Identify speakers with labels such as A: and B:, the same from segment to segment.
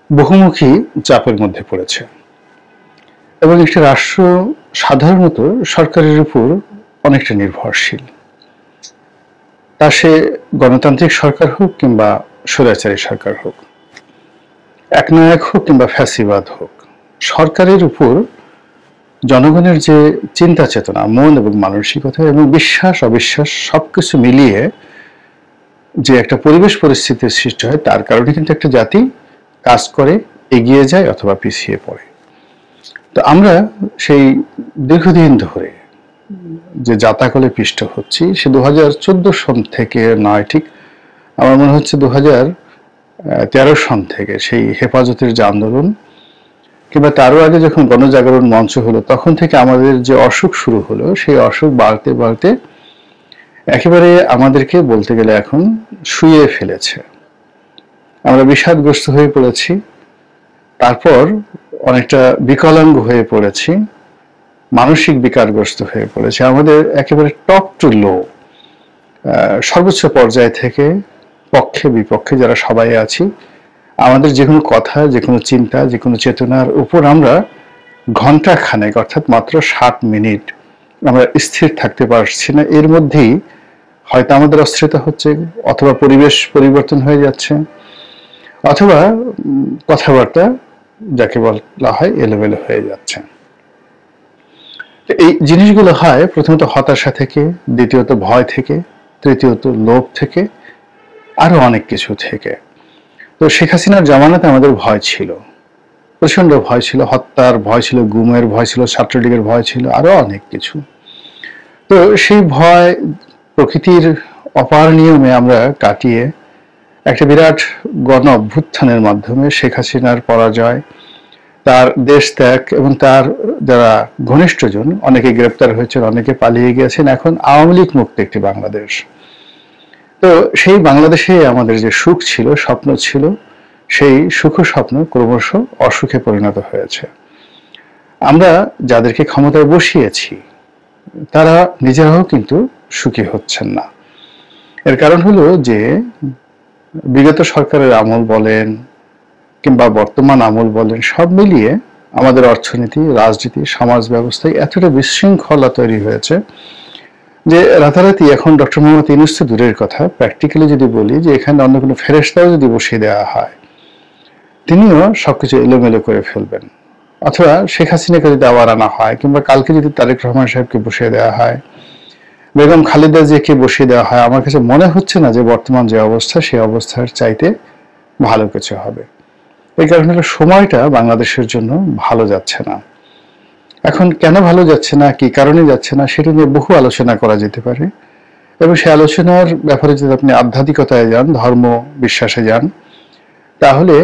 A: বহুমুখী চাপের মধ্যে পড়েছে এবং একটি রাষ্ট্র সাধারণত সরকারের উপর অনেকটা নির্ভরশীল। তা সে গণতান্ত্রিক সরকার হোক কিংবা স্বৈরাচারী সরকার হোক, একনায়ক হোক কিংবা ফ্যাসিবাদ হোক, সরকারের উপর জনগণের যে চিন্তা চেতনা, মন এবং মানসিকতা এবং বিশ্বাস অবিশ্বাস সবকিছু মিলিয়ে যে একটা পরিবেশ পরিস্থিতির সৃষ্টি হয়, তার কারণে কিন্তু একটা জাতি কাজ করে, এগিয়ে যায় অথবা পিছিয়ে পড়ে। তো আমরা সেই দীর্ঘদিন ধরে যে জাতাকলে পিষ্ট হচ্ছি, সে 2014 সন থেকে নয়, ঠিক আমার মনে হচ্ছে 2013 সন থেকে সেই হেফাজতের যে আন্দোলন, কিংবা তারও আগে যখন গণজাগরণ মঞ্চ হলো, তখন থেকে আমাদের যে অসুখ শুরু হলো, সেই অসুখ বাড়তে বাড়তে একেবারে আমাদেরকে বলতে গেলে এখন শুইয়ে ফেলেছে। আমরা বিষাদগ্রস্ত হয়ে পড়েছি, তারপর অনেকটা বিকলাঙ্গ হয়ে পড়েছি, মানসিক বিকারগ্রস্ত হয়ে পড়েছে। আমাদের একেবারে টপ টু লো, সর্বোচ্চ পর্যায় থেকে পক্ষে বিপক্ষে যারা সবাই আছি, আমাদের যে কোনো কথা, যে কোনো চিন্তা, যে কোনো চেতনার উপর আমরা ঘন্টা খানেক অর্থাৎ মাত্র 60 মিনিট আমরা স্থির থাকতে পারছি না। এর মধ্যেই হয়তো আমাদের অস্থিরতা হচ্ছে, অথবা পরিবেশ পরিবর্তন হয়ে যাচ্ছে, অথবা কথাবার্তা যাকে বলা হয় এলোমেলো হয়ে যাচ্ছে। এই জিনিসগুলো হয় প্রথমত হতাশা থেকে, দ্বিতীয়ত ভয় থেকে, তৃতীয়ত লোভ থেকে, আরো অনেক কিছু থেকে। তো শেখ হাসিনার জামানাতে আমাদের ভয় ছিল, প্রচন্ড ভয় ছিল, হত্যার ভয় ছিল, গুমের ভয় ছিল, ছাত্রলীগের ভয় ছিল, আরো অনেক কিছু। তো সেই ভয় প্রকৃতির অপার নিয়মে আমরা কাটিয়ে একটা বিরাট গণ অভ্যুত্থানের মাধ্যমে শেখ হাসিনার পরাজয়, তার দেশ ত্যাগ এবং তার যারা ঘনিষ্ঠজন, অনেকে গ্রেপ্তার হয়েছেন, অনেকে পালিয়ে গিয়েছেন, এখন আওয়ামী লীগ মুক্ত একটি বাংলাদেশ। তো সেই বাংলাদেশে আমাদের যে সুখ ছিল, স্বপ্ন ছিল, সেই সুখ স্বপ্ন ক্রমশ অসুখে পরিণত হয়েছে। আমরা যাদেরকে ক্ষমতায় বসিয়েছি তারা নিজেরাও কিন্তু সুখী হচ্ছেন না। এর কারণ হলো যে বিগত সরকারের আমল বলেন কিংবা বর্তমান আমল বলেন, সব মিলিয়ে আমাদের অর্থনীতি, রাজনীতি, সমাজ ব্যবস্থায় এতটা বিশৃঙ্খলা তৈরি হয়েছে যে রাতারাতি এখন ডক্টর মোহাম্মদ ইউনূস তো দূরের কথা, প্র্যাকটিক্যালি যদি বলি যে এখানে অন্য কোনো ফেরেশতাও যদি বসিয়ে দেওয়া হয়, তিনিও সবকিছু এলোমেলো করে ফেলবেন। অথবা শেখ হাসিনাকে যদি আবার আনা হয়, কিংবা কালকে যদি তারেক রহমান সাহেবকে বসিয়ে দেওয়া হয়, বেগম খালেদা জিয়াকে বসিয়ে দেওয়া হয়, আমার কাছে মনে হচ্ছে না যে বর্তমান যে অবস্থা, সেই অবস্থার চাইতে ভালো কিছু হবে। এই কারণে সময়টা বাংলাদেশের জন্য ভালো যাচ্ছে না। এখন কেন ভালো যাচ্ছে না, কি কারণে যাচ্ছে না, সেটা নিয়ে বহু আলোচনা করা যেতে পারে। এবং সেই আলোচনার ব্যাপারে যদি আপনি আধ্যাত্মিকতায় যান, ধর্ম বিশ্বাসে যান, তাহলে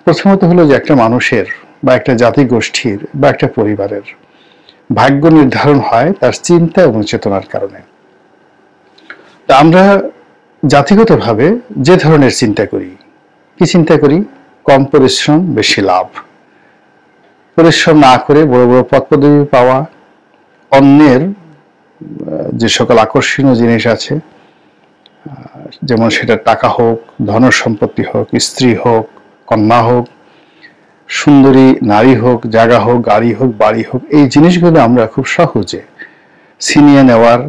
A: প্রথমত হলো যে একটা মানুষের বা একটা জাতিগোষ্ঠীর বা একটা পরিবারের ভাগ্য নির্ধারণ হয় তার চিন্তা এবং চেতনার কারণে। তা আমরা জাতিগতভাবে যে ধরনের চিন্তা করি, কি চিন্তা করি? কম পরিশ্রম, বেশি লাভ। পরিশ্রম না করে বড় বড় পদ পদবি পাওয়া, অন্যের যে সকল আকর্ষণীয় জিনিস আছে, যেমন সেটা টাকা হোক, ধন সম্পত্তি হোক, স্ত্রী হোক, কন্যা হোক, সুন্দরী নারী হোক, জায়গা হোক, গাড়ি হোক, বাড়ি হোক, এই জিনিসগুলো আমরা খুব সহজে ছিনিয়ে নেওয়ার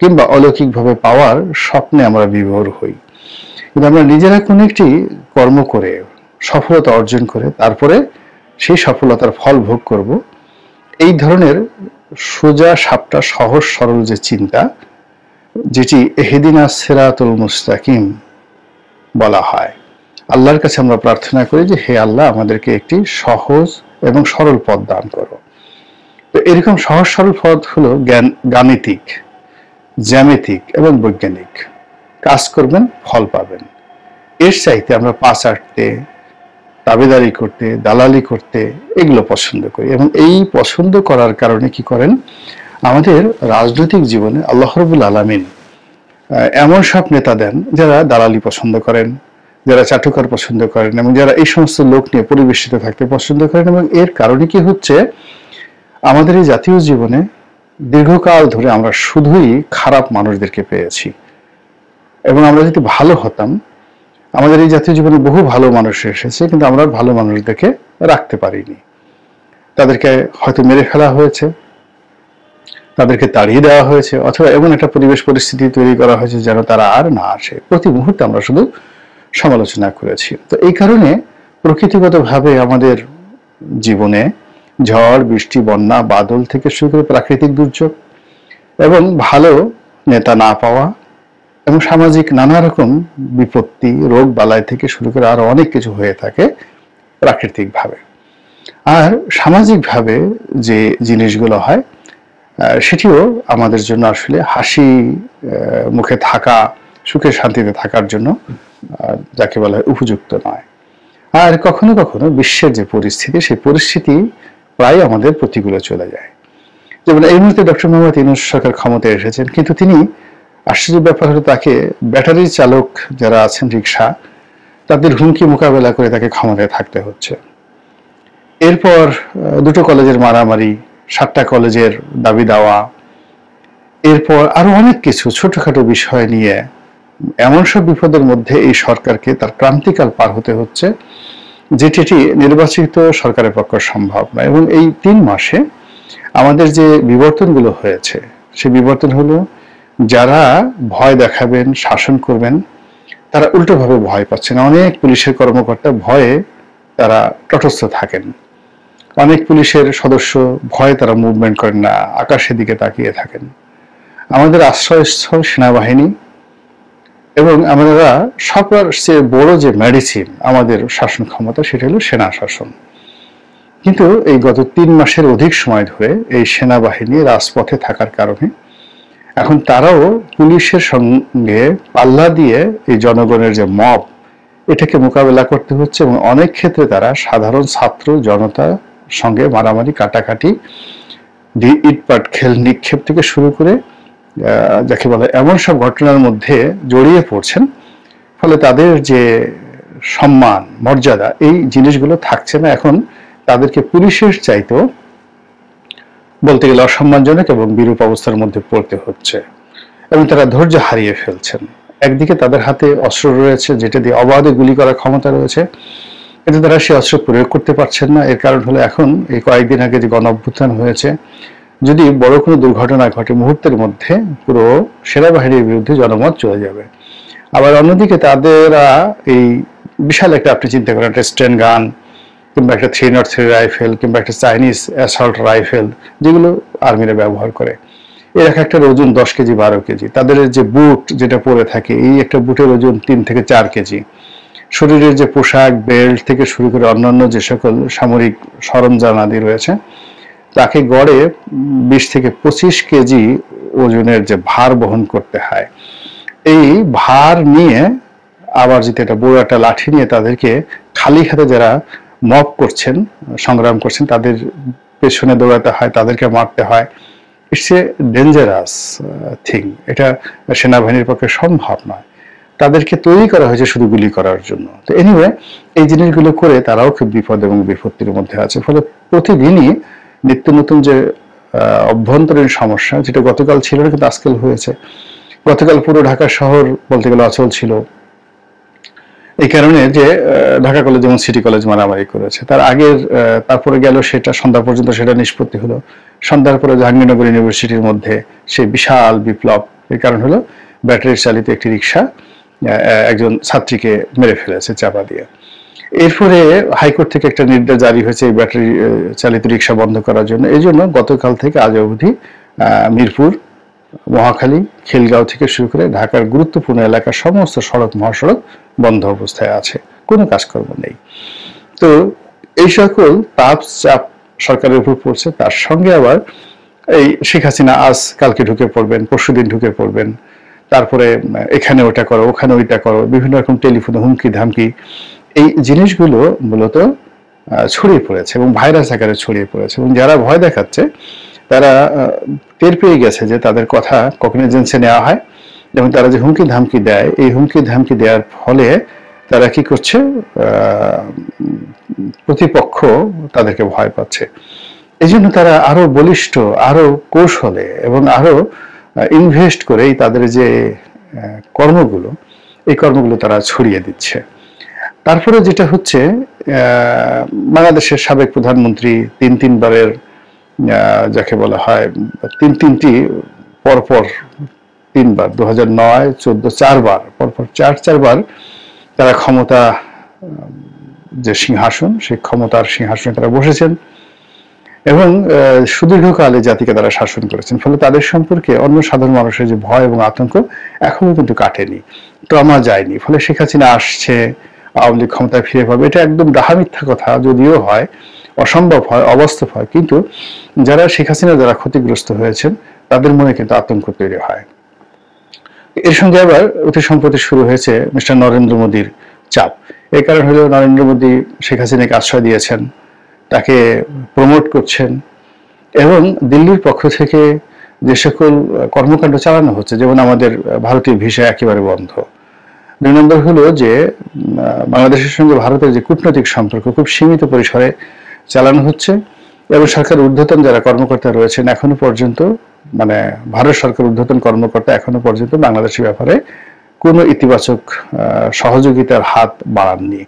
A: কিংবা অলৌকিকভাবে পাওয়ার স্বপ্নে আমরা বিভোর হই। কিন্তু আমরা নিজেরা কোনো একটি কর্ম করে সফলতা অর্জন করে তারপরে সেই সফলতার ফল ভোগ করব, এই ধরনের সোজা সাপটা সহজ সরল যে চিন্তা, যেটি ইহদিনাস সিরাতুল মুস্তাকিম বলা হয়, আল্লাহর কাছে আমরা প্রার্থনা করি যে হে আল্লাহ, আমাদেরকে একটি সহজ এবং সরল পথ দান করো। তো এরকম সহজ সরল পথ হলো গাণিতিক, জ্যামিতিক এবং বৈজ্ঞানিক। কাজ করবেন, ফল পাবেন। এর চাইতে আমরা পাঁচ আটতে, দাবিদারি করতে, দালালি করতে, এগুলো পছন্দ করি। এবং এই পছন্দ করার কারণে কি করেন, আমাদের রাজনৈতিক জীবনে আল্লাহ রাব্বুল আলামিন এমন সব নেতা দেন যারা দালালি পছন্দ করেন, যারা চাটুকার পছন্দ করেন, এবং যারা এই সমস্ত লোক নিয়ে পরিবেশিত থাকতে পছন্দ করেন। এবং এর কারণে কি হচ্ছে, আমাদের এই জাতীয় জীবনে দীর্ঘকাল ধরে আমরা শুধুই খারাপ মানুষদেরকে পেয়েছি। এবং আমরা যদি ভালো হতাম, আমাদের এই জাতীয় জীবনে বহু ভালো মানুষ এসেছে, কিন্তু আমরা ভালো মানুষদেরকে রাখতে পারিনি। তাদেরকে হয়তো মেরে ফেলা হয়েছে, তাদেরকে তাড়িয়ে দেওয়া হয়েছে, অথবা এমন একটা পরিবেশ পরিস্থিতি তৈরি করা হয়েছে যেন তারা আর না আসে। প্রতি মুহূর্তে আমরা শুধু সমালোচনা করেছি। তো এই কারণে প্রকৃতিগতভাবে আমাদের জীবনে ঝড়, বৃষ্টি, বন্যা, বাদল থেকে শুরু করে প্রাকৃতিক দুর্যোগ এবং ভালো নেতা না পাওয়া এবং সামাজিক নানা রকম বিপত্তি, রোগ বালাই থেকে শুরু করে আরো অনেক কিছু হয়ে থাকে প্রাকৃতিকভাবে। আর সামাজিকভাবে যে জিনিসগুলো হয় সেটিও আমাদের জন্য আসলে হাসি মুখে থাকা, সুখে শান্তিতে থাকার জন্য যাকে বলা হয় উপযুক্ত নয়। আর কখনো কখনো বিশ্বের যে পরিস্থিতি, সেই পরিস্থিতি প্রায় আমাদের প্রতিকূলে চলে যায়। যেমন এই মুহূর্তে ডক্টর মোহাম্মদ ইউনূস সরকার ক্ষমতায় এসেছেন, কিন্তু তিনি আশ্চর্য ব্যাপার হলো তাকে ব্যাটারি চালক যারা আছেন রিক্সা, তাদের হুমকি মোকাবেলা করে তাকে ক্ষমতায় থাকতে হচ্ছে। এরপর দুটো কলেজের মারামারি, 7টা কলেজের দাবি দেওয়া, এরপর আরো অনেক কিছু ছোটখাটো বিষয় নিয়ে এমন সব বিপদের মধ্যে এই সরকারকে তার ক্রান্তিকাল পার হতে হচ্ছে, যেটি নির্বাচিত সরকারের পক্ষে সম্ভব নয়। এবং এই 3 মাসে আমাদের যে বিবর্তনগুলো হয়েছে, সেই বিবর্তন হলো যারা ভয় দেখাবেন, শাসন করবেন, তারা উল্টোভাবে ভয় পাচ্ছেন। অনেক পুলিশের কর্মকর্তা ভয়ে তারা তটস্থ থাকেন, অনেক পুলিশের সদস্য ভয়ে তারা মুভমেন্ট করেন না, আকাশের দিকে তাকিয়ে থাকেন। আমাদের আশ্রয়স্থল সেনাবাহিনী, এবং আমরা সবচেয়ে বড় যে মেডিসিন আমাদের শাসন ক্ষমতা, সেটা হলো সেনা শাসন। কিন্তু এই গত 3 মাসের অধিক সময় ধরে এই সেনাবাহিনী রাজপথে থাকার কারণে এখন তারাও পুলিশের সঙ্গে পাল্লা দিয়ে এই জনগণের যে মব, এটাকে মোকাবেলা করতে হচ্ছে। এবং অনেক ক্ষেত্রে তারা সাধারণ ছাত্র জনতার সঙ্গে মারামারি, কাটাকাটি, ইটপাট খেল নিক্ষেপ থেকে শুরু করে যাকে বলে এমন সব ঘটনার মধ্যে জড়িয়ে পড়ছেন, ফলে তাদের যে সম্মান, মর্যাদা, এই জিনিসগুলো থাকছে না। এখন তাদেরকে পুলিশের চাইতেও বলতে গেলে অসম্মানজনক এবং বিরূপ অবস্থার মধ্যে পড়তে হচ্ছে, এবং তারা ধৈর্য হারিয়ে ফেলছেন। একদিকে তাদের হাতে অস্ত্র রয়েছে, যেটা দিয়ে অবাধে গুলি করার ক্ষমতা রয়েছে, কিন্তু তারা সেই অস্ত্র প্রয়োগ করতে পারছেন না। এর কারণ হলো এখন এই কয়েকদিন আগে যে গণ-অভ্যুত্থান হয়েছে, যদি বড় কোনো দুর্ঘটনা ঘটে, মুহূর্তের মধ্যে পুরো সেনাবাহিনীর বিরুদ্ধে জনমত চলে যাবে। আবার অন্যদিকে তাদেরা এই বিশাল একটা, আপনি চিন্তা করেন, একটা স্টেন গান কিংবা একটা 303 রাইফেল কিংবা একটা চাইনিজ অ্যাসল্ট রাইফেল, যেগুলো আর্মিরা ব্যবহার করে, এর একটা ওজন 10 কেজি 12 কেজি। তাদের যে বুট যেটা পরে থাকে, এই একটা বুটের ওজন 3 থেকে 4 কেজি। শরীরের যে পোশাক, বেল্ট থেকে শুরু করে অন্যান্য যে সকল সামরিক সরঞ্জাম আদি রয়েছে, তাকে গড়ে 20 থেকে 25 কেজি ওজনের যে ভার বহন করতে হয়। এই ভার নিয়ে আবার যদি একটা বড় একটা লাঠি নিয়ে তাদেরকে খালি হাতে যারা মব করছেন, সংগ্রাম করছেন, তাদের পেছনে দৌড়াতে হয়, তাদেরকে মারতে হয়। It's a dangerous thing. এটা সেনাবাহিনীর পক্ষে সম্ভব নয়। তাদেরকে তৈরি করা হয়েছে শুধু গুলি করার জন্য। তো এনিওয়ে, এই জিনিসগুলো করে তারাও খুব বিপদ এবং বিপত্তির মধ্যে আছে। ফলে প্রতিদিনই নিত্য নতুন যে অভ্যন্তরীণ সমস্যা, যেটা গতকাল ছিল না কিন্তু আজকাল হয়েছে। গতকাল পুরো ঢাকা শহর বলতে গেলে অচল ছিল, এই কারণে যে ঢাকা কলেজ যেমন সিটি কলেজ মারামারি করেছে। তার আগের তারপরে গেল সেটা সন্ধ্যা পর্যন্ত সেটা নিষ্পত্তি হলো। সন্ধ্যার পরে জাহাঙ্গীরনগর ইউনিভার্সিটির মধ্যে সেই বিশাল বিপ্লব। এর কারণ হলো ব্যাটারি চালিত একটি রিক্সা একজন ছাত্রীকে মেরে ফেলেছে চাপা দিয়ে। এরপরে হাইকোর্ট থেকে একটা নির্দেশ জারি হয়েছে এই ব্যাটারি চালিত রিক্সা বন্ধ করার জন্য। এই জন্য গতকাল থেকে আজ অবধি মিরপুর, মহাখালী, খিলগাঁও থেকে শুরু করে ঢাকার গুরুত্বপূর্ণ এলাকার সমস্ত সড়ক, মহাসড়ক বন্ধ অবস্থায় আছে, কোনো কাজকর্ম নেই। তো এই সকল তাপ চাপ সরকারের উপর পড়ছে। তার সঙ্গে আবার এই শেখ হাসিনা আজ কালকে ঢুকে পড়বেন, পরশুদিন ঢুকে পড়বেন, তারপরে এখানে ওটা করো, ওখানে ওইটা করো, বিভিন্ন রকম টেলিফোনে হুমকি ধামকি, এই জিনিসগুলো মূলত ছড়িয়ে পড়েছে এবং ভাইরাস আকারে ছড়িয়ে পড়েছে। এবং যারা ভয় দেখাচ্ছে তারা টের পেয়ে গেছে যে তাদের কথা কগনিজেন্সে নেওয়া হয়, এবং তারা যে হুমকি ধামকি দেয়, এই হুমকি ধামকি দেওয়ার ফলে তারা কি করছে, প্রতিপক্ষ তাদেরকে ভয় পাচ্ছে। এই জন্য তারা আরো বলিষ্ঠ, আরো কৌশলে এবং আরো ইনভেস্ট করে তাদের যে কর্মগুলো, এই কর্মগুলো তারা ছড়িয়ে দিচ্ছে। তারপরে যেটা হচ্ছে, বাংলাদেশের সাবেক প্রধানমন্ত্রী তিনবারের যাকে বলা হয় তিনটি পরপর 3বার 2009, 14, 4বার পরপর চারবার তারা ক্ষমতা যে সিংহাসন, সেই ক্ষমতার সিংহাসনে তারা বসেছেন এবং সুদীর্ঘকালে জাতিকে তারা শাসন করেছেন। ফলে তাদের সম্পর্কে অন্য সাধারণ মানুষের যে ভয় এবং আতঙ্ক এখনো কিন্তু কাটেনি, ট্রমা যায়নি। ফলে শেখ হাসিনা আসছে, আওয়ামী লীগ ক্ষমতায় ফিরে পাবে, এটা একদম ডাহা মিথ্যা কথা যদিও হয়, অসম্ভব হয়, অবাস্তব হয়, কিন্তু যারা শেখ হাসিনা যারা ক্ষতিগ্রস্ত হয়েছেন তাদের মনে কিন্তু আতঙ্ক তৈরি হয়। এর সঙ্গে আবার অতি সম্প্রতি শুরু হয়েছে মিস্টার নরেন্দ্র মোদীর চাপ। এই কারণ হলো নরেন্দ্র মোদী শেখ হাসিনাকে আশ্রয় দিয়েছেন, তাকে প্রমোট করছেন এবং দিল্লির পক্ষ থেকে যে সকল কর্মকাণ্ড চালানো হচ্ছে, যেমন আমাদের ভারতীয় ভিসা একেবারে বন্ধ। 2 নম্বর হলো যে বাংলাদেশের সঙ্গে ভারতের যে কূটনৈতিক সম্পর্ক খুব সীমিত পরিসরে চালানো হচ্ছে এবং সরকার ঊর্ধ্বতন যারা কর্মকর্তা রয়েছেন এখনো পর্যন্ত, মানে ভারত সরকার ঊর্ধ্বতন কর্মকর্তা এখনো পর্যন্ত বাংলাদেশের ব্যাপারে কোনো ইতিবাচক সহযোগিতার হাত বাড়াননি।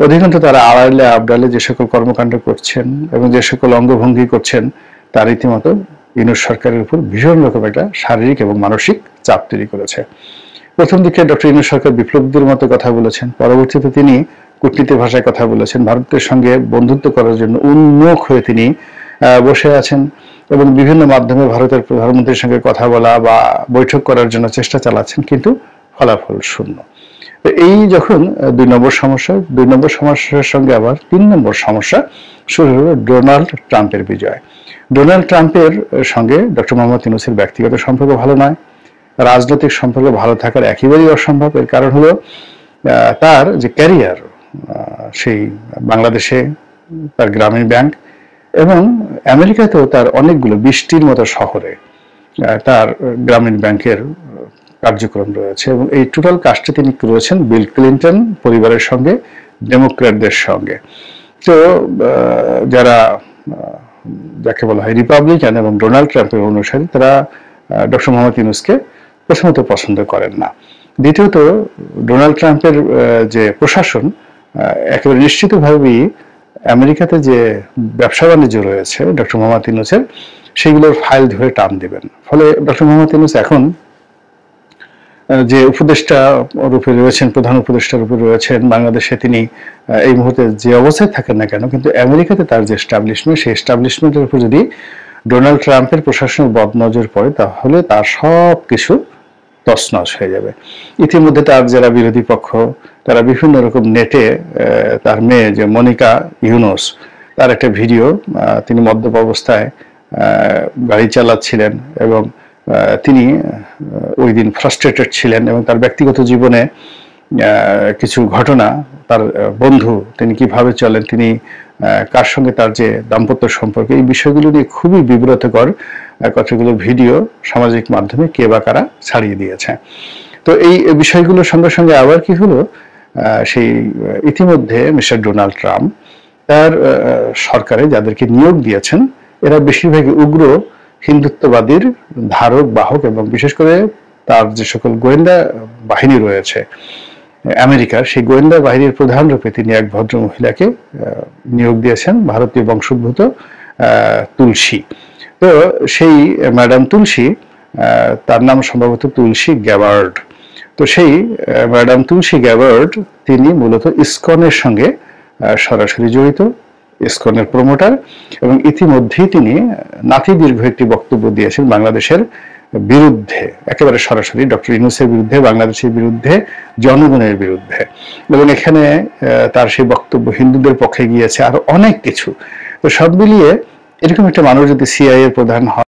A: অধিকাংশ তারা আড়ালে আবডালে যে সকল কর্মকাণ্ড করছেন এবং যে সকল অঙ্গভঙ্গি করছেন তা রীতিমতো ইউনূস সরকারের উপর ভীষণ রকম একটা শারীরিক এবং মানসিক চাপ তৈরি করেছে। প্রথম দিকে ডক্টর ইউনূস সরকার বিপ্লবীদের মতো কথা বলেছেন, পরবর্তীতে তিনি কূটনীতির ভাষায় কথা বলেছেন, ভারতের সঙ্গে বন্ধুত্ব করার জন্য উন্মুখ হয়ে তিনি বসে আছেন এবং বিভিন্ন মাধ্যমে ভারতের প্রধানমন্ত্রীর সঙ্গে কথা বলা বা বৈঠক করার জন্য চেষ্টা চালাচ্ছেন, কিন্তু ফলাফল শূন্য। তো এই যখন 2 নম্বর সমস্যা, 2 নম্বর সমস্যার সঙ্গে আবার 3 নম্বর সমস্যা শুরু হলো ডোনাল্ড ট্রাম্পের বিজয়। ডোনাল্ড ট্রাম্পের সঙ্গে ডক্টর মোহাম্মদ ইউনূসের ব্যক্তিগত সম্পর্ক ভালো নয়, রাজনৈতিক সম্পর্ক ভালো থাকার একেবারেই অসম্ভব। এর কারণ হলো তার যে ক্যারিয়ার, সেই বাংলাদেশে তার গ্রামীণ ব্যাংক এবং আমেরিকাতেও তার অনেকগুলো 20টির মতো শহরে তার গ্রামীণ ব্যাংকের কার্যক্রম রয়েছে এবং এই টোটাল কাজটি তিনি করেছেন বিল ক্লিন্টন পরিবারের সঙ্গে, ডেমোক্র্যাটদের সঙ্গে। তো যারা যাকে বলা হয় রিপাবলিকান এবং ডোনাল্ড ট্রাম্পের অনুসারী, তারা ডক্টর মোহাম্মদ ইউনূসকে প্রথমত পছন্দ করেন না। দ্বিতীয়ত ডোনাল্ড ট্রাম্পের যে প্রশাসন একেবারে নিশ্চিতভাবেই আমেরিকাতে যে ব্যবসা বাণিজ্য রয়েছে ডক্টর মোহাম্মদ ইউনূসের, সেগুলোর ফাইল ধরে টান দেবেন। ফলে ডক্টর মোহাম্মদ ইউনূস এখন যে উপদেষ্টা রূপে রয়েছেন, প্রধান উপদেষ্টার রূপে রয়েছেন বাংলাদেশে, তিনি এই মুহূর্তে যে অবস্থায় থাকেন না কেন, কিন্তু আমেরিকাতে তার যে এস্টাবলিশমেন্ট, সেই এস্টাবলিশমেন্টের উপর যদি ডোনাল্ড ট্রাম্পের প্রশাসনের বদনজর পড়ে তাহলে তার সব কিছু তছনছ হয়ে যাবে। ইতিমধ্যে তার যারা বিরোধী পক্ষ তারা বিভিন্ন রকম নেটে তার মেয়ে যে মনিকা ইউনুস, তার একটা ভিডিও, তিনি মদ্যপ অবস্থায় গাড়ি চালাচ্ছিলেন এবং তিনি ওই দিন ফ্রাস্ট্রেটেড ছিলেন এবং তার ব্যক্তিগত জীবনে কিছু ঘটনা, তার বন্ধু তিনি কিভাবে চলেন, তিনি কার সঙ্গে তার যে দাম্পত্য সম্পর্ক, এই বিষয়গুলো নিয়ে খুবই বিব্রতকর কতগুলো ভিডিও সামাজিক মাধ্যমে কে বা কারা ছাড়িয়ে দিয়েছে। তো এই বিষয়গুলোর সঙ্গে সঙ্গে আবার কি হলো, সেই ইতিমধ্যে মিস্টার ডোনাল্ড ট্রাম্প তার সরকারে যাদেরকে নিয়োগ দিয়েছেন এরা বেশিরভাগই উগ্র হিন্দুত্ববাদীর ধারক বাহক এবং বিশেষ করে তার যে সকল গোয়েন্দা বাহিনী রয়েছে আমেরিকার, সেই গোয়েন্দা বাহিনীর প্রধান রূপে তিনি এক ভদ্র মহিলাকে নিয়োগ দিয়েছেন, ভারতীয় বংশোদ্ভূত তুলসী। তো সেই ম্যাডাম তুলসী, তার নাম সম্ভবত তুলসী গ্যাবার্ড। তো সেই ম্যাডাম তুলসী গ্যাবার্ড তিনি মূলত ইসকনের সঙ্গে সরাসরি জড়িত, ইসকনের প্রমোটার এবং ইতিমধ্যেই তিনি নাতি দীর্ঘ একটি বক্তব্য দিয়েছেন বাংলাদেশের বিরুদ্ধে, একেবারে সরাসরি ডক্টর ইউনূসের বিরুদ্ধে, বাংলাদেশের বিরুদ্ধে, জনগণের বিরুদ্ধে। এবং এখানে তার সেই বক্তব্য হিন্দুদের পক্ষে গিয়েছে, আর অনেক কিছু। তো সব মিলিয়ে এরকম একটা মানুষ যদি সিআইএ প্রধান হয়